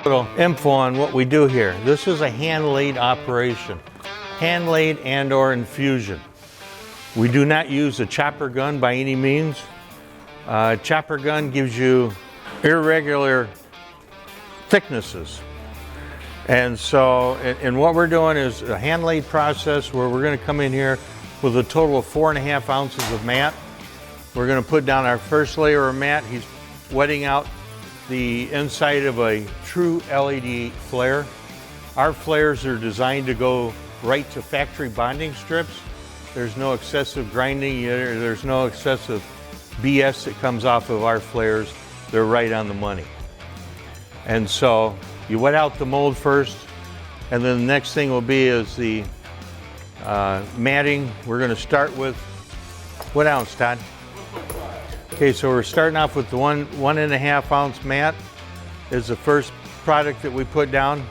Little info on what we do here. This is a hand lathe operation. Hand lathe and or infusion. We do not use a chopper gun by any means. Chopper gun gives you irregular thicknesses. And so, and what we're doing is a hand lathe process where we're going to come in here with a total of 4.5 ounces of mat. We're going to put down our first layer of mat. He's wetting out the inside of a true LED flare. Our flares are designed to go right to factory bonding strips. There's no excessive grinding, there's no excessive BS that comes off of our flares. They're right on the money. And so you wet out the mold first, and then the next thing will be is the matting. We're going to start with, what ounce, Todd? Okay, so we're starting off with the 1.5 ounce mat is the first product that we put down.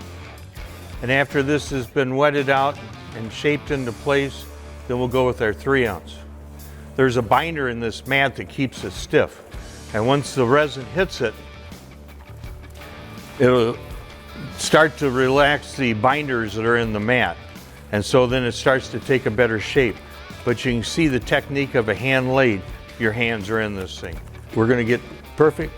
And after this has been wetted out and shaped into place, then we'll go with our 3 ounce. There's a binder in this mat that keeps it stiff. And once the resin hits it, it'll start to relax the binders that are in the mat. And so then it starts to take a better shape. But you can see the technique of a hand lathe. Your hands are in this thing. We're going to get perfect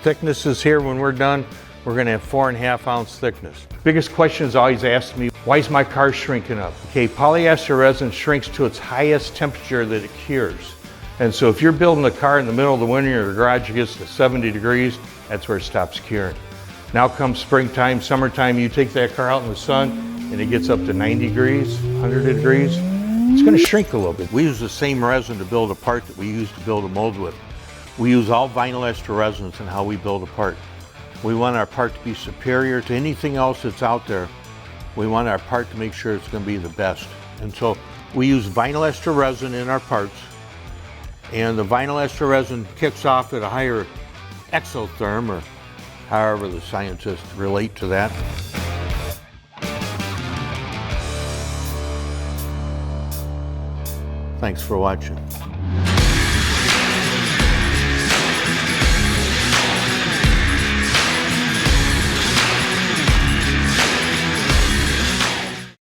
thicknesses here when we're done. We're going to have 4.5 ounce thickness. Biggest questions always asked me, why is my car shrinking up? Okay, polyester resin shrinks to its highest temperature that it cures. And so if you're building a car in the middle of the winter, your garage gets to 70 degrees, that's where it stops curing. Now comes springtime, summertime, you take that car out in the sun and it gets up to 90 degrees, 100 degrees. It's going to shrink a little bit. We use the same resin to build a part that we use to build a mold with. We use all vinyl ester resins in how we build a part. We want our part to be superior to anything else that's out there. We want our part to make sure it's going to be the best. And so we use vinyl ester resin in our parts. And the vinyl ester resin kicks off at a higher exotherm, or however the scientists relate to that. Thanks for watching.